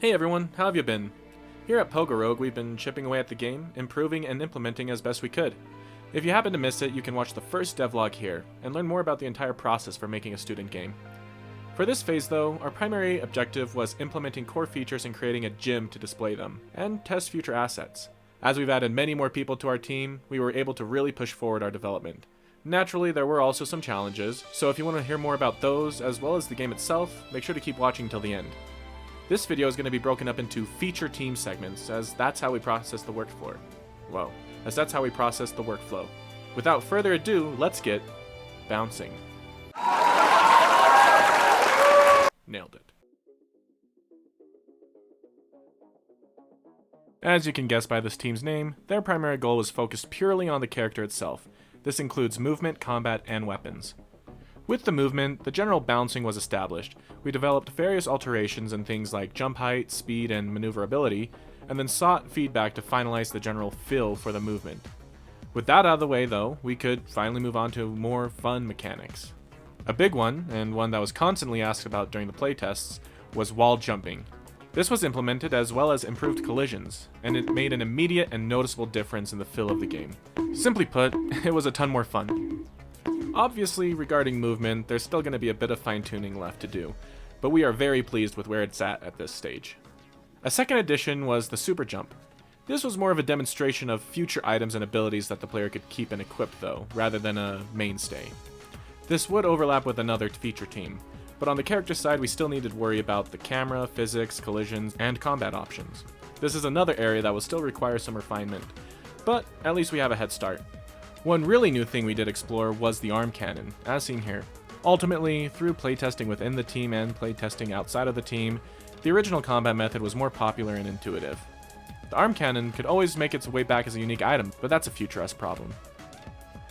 Hey everyone, how have you been? Here at Pogo, we've been chipping away at the game, improving and implementing as best we could. If you happen to miss it, you can watch the first devlog here, and learn more about the entire process for making a student game. For this phase though, our primary objective was implementing core features and creating a gym to display them, and test future assets. As we've added many more people to our team, we were able to really push forward our development. Naturally, there were also some challenges, so if you want to hear more about those, as well as the game itself, make sure to keep watching till the end. This video is going to be broken up into feature team segments, as that's how we process the workflow. Without further ado, let's get bouncing. Nailed it. As you can guess by this team's name, their primary goal was focused purely on the character itself. This includes movement, combat, and weapons. With the movement, the general bouncing was established. We developed various alterations in things like jump height, speed, and maneuverability, and then sought feedback to finalize the general feel for the movement. With that out of the way though, we could finally move on to more fun mechanics. A big one, and one that was constantly asked about during the playtests, was wall jumping. This was implemented as well as improved collisions, and it made an immediate and noticeable difference in the feel of the game. Simply put, it was a ton more fun. Obviously, regarding movement, there's still going to be a bit of fine-tuning left to do, but we are very pleased with where it's at this stage. A second addition was the super jump. This was more of a demonstration of future items and abilities that the player could keep and equip though, rather than a mainstay. This would overlap with another feature team, but on the character side we still needed to worry about the camera, physics, collisions, and combat options. This is another area that will still require some refinement, but at least we have a head start. One really new thing we did explore was the arm cannon, as seen here. Ultimately, through playtesting within the team and playtesting outside of the team, the original combat method was more popular and intuitive. The arm cannon could always make its way back as a unique item, but that's a future us problem.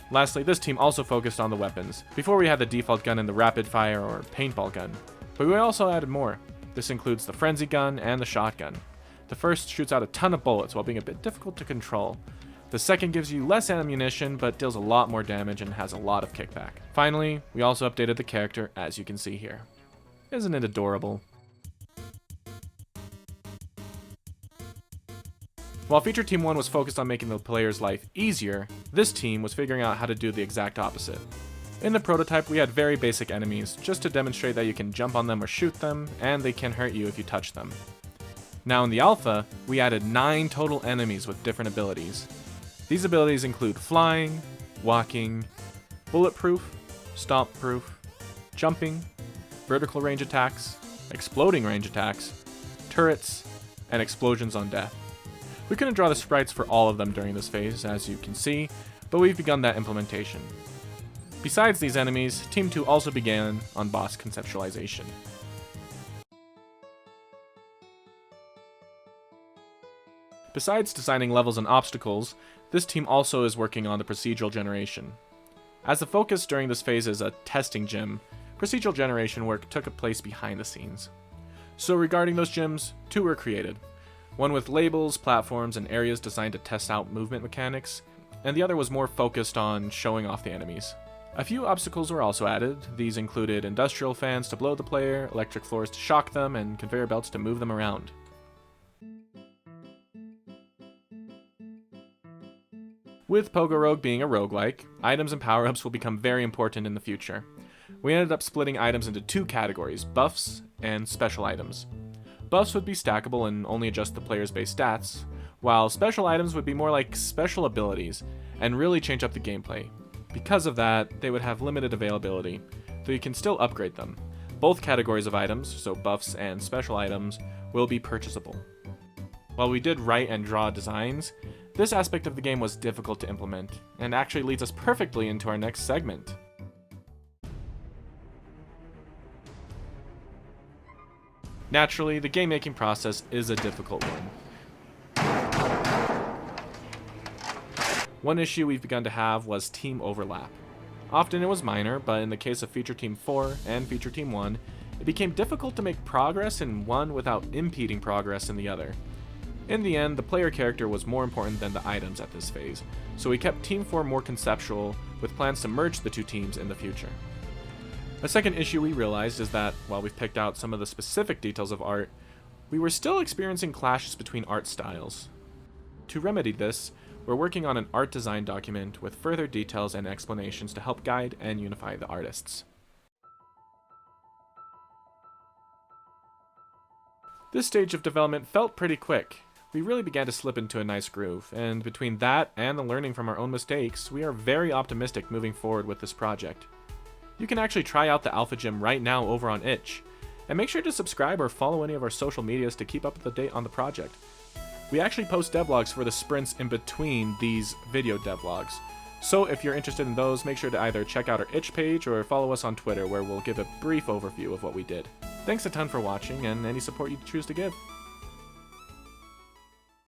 Lastly, this team also focused on the weapons. Before we had the default gun and the rapid fire or paintball gun, but we also added more. This includes the frenzy gun and the shotgun. The first shoots out a ton of bullets while being a bit difficult to control. The second gives you less ammunition, but deals a lot more damage and has a lot of kickback. Finally, we also updated the character, as you can see here. Isn't it adorable? While Feature Team 1 was focused on making the player's life easier, this team was figuring out how to do the exact opposite. In the prototype, we had very basic enemies, just to demonstrate that you can jump on them or shoot them, and they can hurt you if you touch them. Now in the alpha, we added 9 total enemies with different abilities. These abilities include flying, walking, bulletproof, stomp-proof, jumping, vertical range attacks, exploding range attacks, turrets, and explosions on death. We couldn't draw the sprites for all of them during this phase, as you can see, but we've begun that implementation. Besides these enemies, Team 2 also began on boss conceptualization. Besides designing levels and obstacles, this team also is working on the procedural generation. As the focus during this phase is a testing gym, procedural generation work took place behind the scenes. So regarding those gyms, 2 were created. One with labels, platforms, and areas designed to test out movement mechanics, and the other was more focused on showing off the enemies. A few obstacles were also added. These included industrial fans to blow the player, electric floors to shock them, and conveyor belts to move them around. With Pogo Rogue being a roguelike, items and power-ups will become very important in the future. We ended up splitting items into 2 categories, buffs and special items. Buffs would be stackable and only adjust the player's base stats, while special items would be more like special abilities and really change up the gameplay. Because of that, they would have limited availability, though you can still upgrade them. Both categories of items, so buffs and special items, will be purchasable. While we did write and draw designs, this aspect of the game was difficult to implement, and actually leads us perfectly into our next segment. Naturally, the game making process is a difficult one. One issue we've begun to have was team overlap. Often it was minor, but in the case of Feature Team 4 and Feature Team 1, it became difficult to make progress in one without impeding progress in the other. In the end, the player character was more important than the items at this phase, so we kept Team 4 more conceptual, with plans to merge the 2 teams in the future. A second issue we realized is that, while we've picked out some of the specific details of art, We were still experiencing clashes between art styles. To remedy this, we're working on an art design document with further details and explanations to help guide and unify the artists. This stage of development felt pretty quick. We really began to slip into a nice groove, and between that and the learning from our own mistakes, we are very optimistic moving forward with this project. You can actually try out the Alpha Gym right now over on Itch, and make sure to subscribe or follow any of our social medias to keep up to date on the project. We actually post devlogs for the sprints in between these video devlogs, so if you're interested in those, make sure to either check out our Itch page or follow us on Twitter where we'll give a brief overview of what we did. Thanks a ton for watching and any support you choose to give.